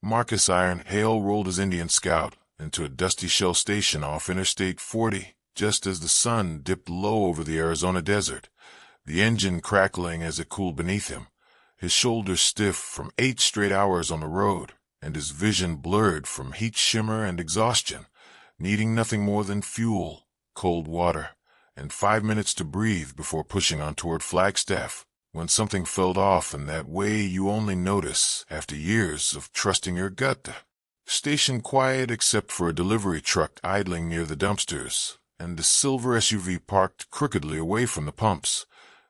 Marcus Iron Hale rolled his Indian Scout into a dusty shell station off Interstate 40, just as the sun dipped low over the Arizona desert, the engine crackling as it cooled beneath him, his shoulders stiff from 8 straight hours on the road, and his vision blurred from heat shimmer and exhaustion, needing nothing more than fuel, cold water, and 5 minutes to breathe before pushing on toward Flagstaff, when something felt off in that way you only notice after years of trusting your gut. Station quiet except for a delivery truck idling near the dumpsters, and the silver SUV parked crookedly away from the pumps,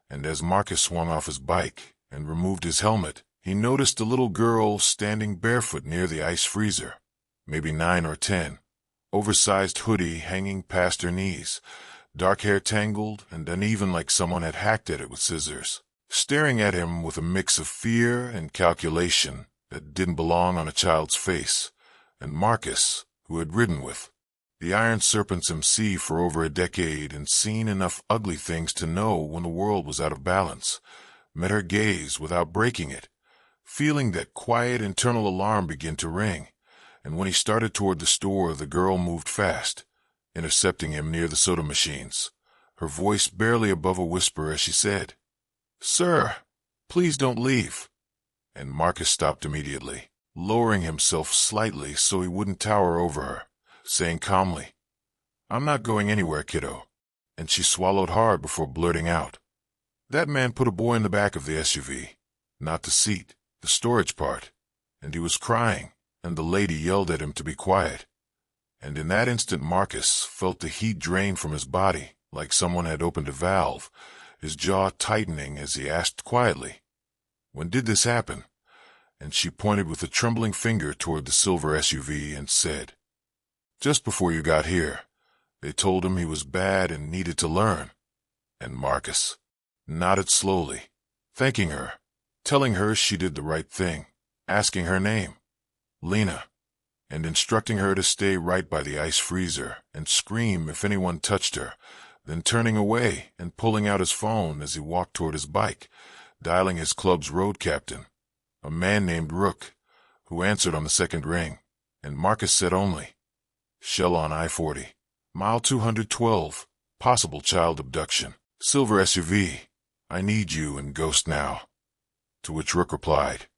and as Marcus swung off his bike and removed his helmet, he noticed a little girl standing barefoot near the ice freezer, maybe 9 or 10, oversized hoodie hanging past her knees, dark hair tangled and uneven like someone had hacked at it with scissors, staring at him with a mix of fear and calculation that didn't belong on a child's face. And Marcus, who had ridden with the Iron Serpent's MC for over a decade and seen enough ugly things to know when the world was out of balance, met her gaze without breaking it, feeling that quiet internal alarm begin to ring. And when he started toward the store, the girl moved fast, intercepting him near the soda machines, her voice barely above a whisper as she said, "Sir, please don't leave." And Marcus stopped immediately, lowering himself slightly so he wouldn't tower over her, saying calmly, "I'm not going anywhere, kiddo." And she swallowed hard before blurting out, "That man put a boy in the back of the SUV, not the seat, the storage part, and he was crying, and the lady yelled at him to be quiet." And in that instant Marcus felt the heat drain from his body, like someone had opened a valve, his jaw tightening as he asked quietly, "When did this happen?" And she pointed with a trembling finger toward the silver SUV and said, "Just before you got here. They told him he was bad and needed to learn." And Marcus nodded slowly, thanking her, telling her she did the right thing, asking her name, Lena, and instructing her to stay right by the ice freezer and scream if anyone touched her, then turning away and pulling out his phone as he walked toward his bike, dialing his club's road captain, a man named Rook, who answered on the second ring, and Marcus said only, "Shell on I-40, mile 212, possible child abduction, silver SUV, I need you and Ghost now." To which Rook replied,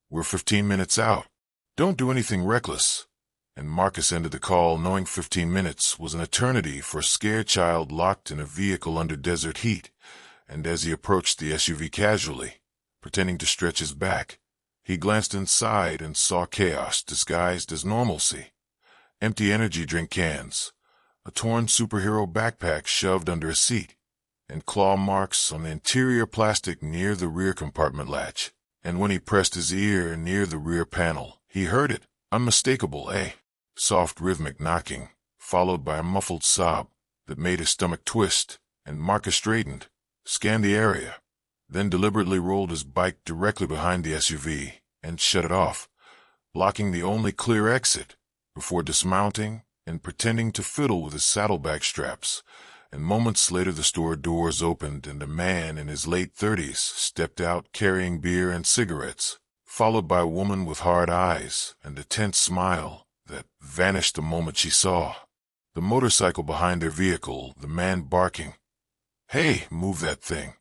"We're 15 minutes out. Don't do anything reckless." And Marcus ended the call knowing 15 minutes was an eternity for a scared child locked in a vehicle under desert heat, and as he approached the SUV casually, pretending to stretch his back, he glanced inside and saw chaos disguised as normalcy. Empty energy drink cans, a torn superhero backpack shoved under a seat, and claw marks on the interior plastic near the rear compartment latch. And when he pressed his ear near the rear panel, he heard it, unmistakable, a soft rhythmic knocking, followed by a muffled sob that made his stomach twist, and Marcus straightened, scanned the area, then deliberately rolled his bike directly behind the SUV and shut it off, blocking the only clear exit, before dismounting and pretending to fiddle with his saddlebag straps. And moments later the store doors opened and a man in his late 30s stepped out carrying beer and cigarettes, followed by a woman with hard eyes and a tense smile that vanished the moment she saw the motorcycle behind their vehicle, the man barking, "Hey, move that thing."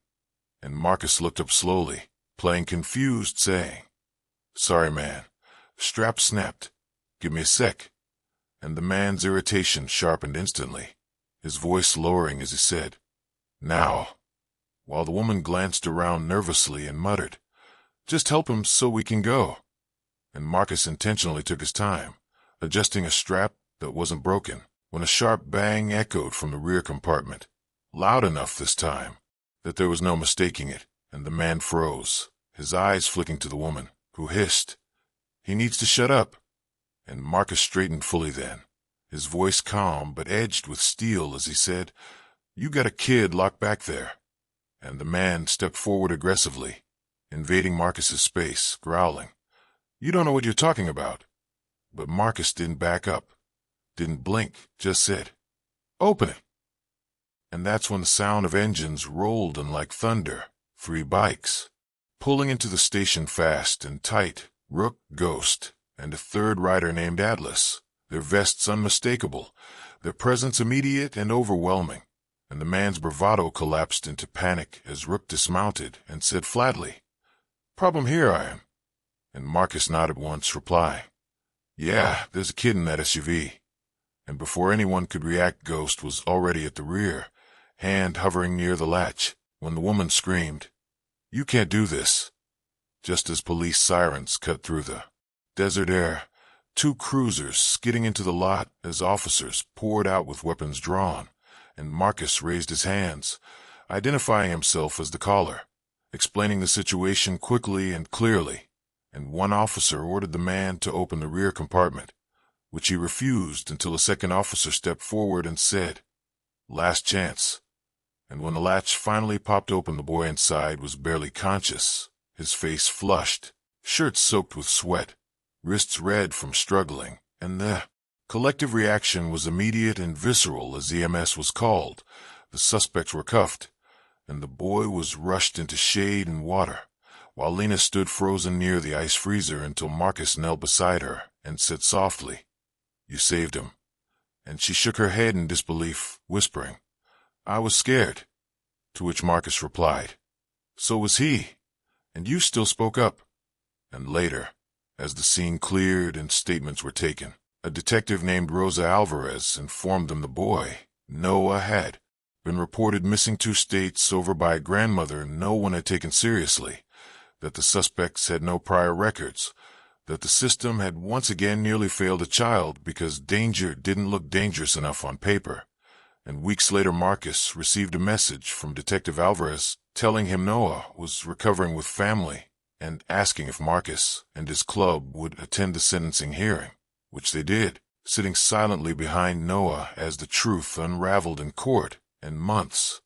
And Marcus looked up slowly, playing confused, saying, "Sorry, man. Strap snapped. Give me a sec." And the man's irritation sharpened instantly, his voice lowering as he said, "Now," while the woman glanced around nervously and muttered, "Just help him so we can go." And Marcus intentionally took his time, adjusting a strap that wasn't broken, when a sharp bang echoed from the rear compartment, loud enough this time that there was no mistaking it, and the man froze, his eyes flicking to the woman, who hissed, "He needs to shut up." And Marcus straightened fully then, his voice calm but edged with steel as he said, "You got a kid locked back there." And the man stepped forward aggressively, invading Marcus's space, growling, "You don't know what you're talking about." But Marcus didn't back up, didn't blink, just said, "Open it." And that's when the sound of engines rolled in like thunder, 3 bikes, pulling into the station fast and tight, Rook, Ghost, and a third rider named Atlas, their vests unmistakable, their presence immediate and overwhelming, and the man's bravado collapsed into panic as Rook dismounted and said flatly, "Problem here, I am." And Marcus nodded once, reply, "Yeah, there's a kid in that SUV." And before anyone could react, Ghost was already at the rear, hand hovering near the latch, when the woman screamed, "You can't do this." Just as police sirens cut through the desert air, two cruisers skidding into the lot as officers poured out with weapons drawn, and Marcus raised his hands, identifying himself as the caller, explaining the situation quickly and clearly, and one officer ordered the man to open the rear compartment, which he refused until a second officer stepped forward and said, "Last chance." And when the latch finally popped open, the boy inside was barely conscious, his face flushed, shirt soaked with sweat, wrists red from struggling, and the collective reaction was immediate and visceral as EMS was called. The suspects were cuffed, and the boy was rushed into shade and water, while Lena stood frozen near the ice freezer until Marcus knelt beside her and said softly, "You saved him." And she shook her head in disbelief, whispering, "I was scared." To which Marcus replied, "So was he. And you still spoke up." And later, as the scene cleared and statements were taken, a detective named Rosa Alvarez informed them the boy, Noah, had been reported missing 2 states over by a grandmother no one had taken seriously, that the suspects had no prior records, that the system had once again nearly failed a child because danger didn't look dangerous enough on paper. And weeks later, Marcus received a message from Detective Alvarez telling him Noah was recovering with family and asking if Marcus and his club would attend the sentencing hearing, which they did, sitting silently behind Noah as the truth unraveled in court. And months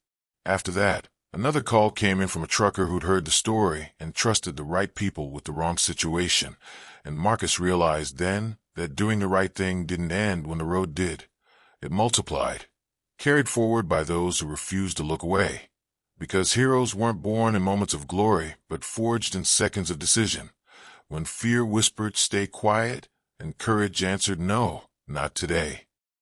after that, another call came in from a trucker who'd heard the story and trusted the right people with the wrong situation, and Marcus realized then that doing the right thing didn't end when the road did. It multiplied, carried forward by those who refused to look away, because heroes weren't born in moments of glory, but forged in seconds of decision, when fear whispered, "Stay quiet," and courage answered, "No, not today."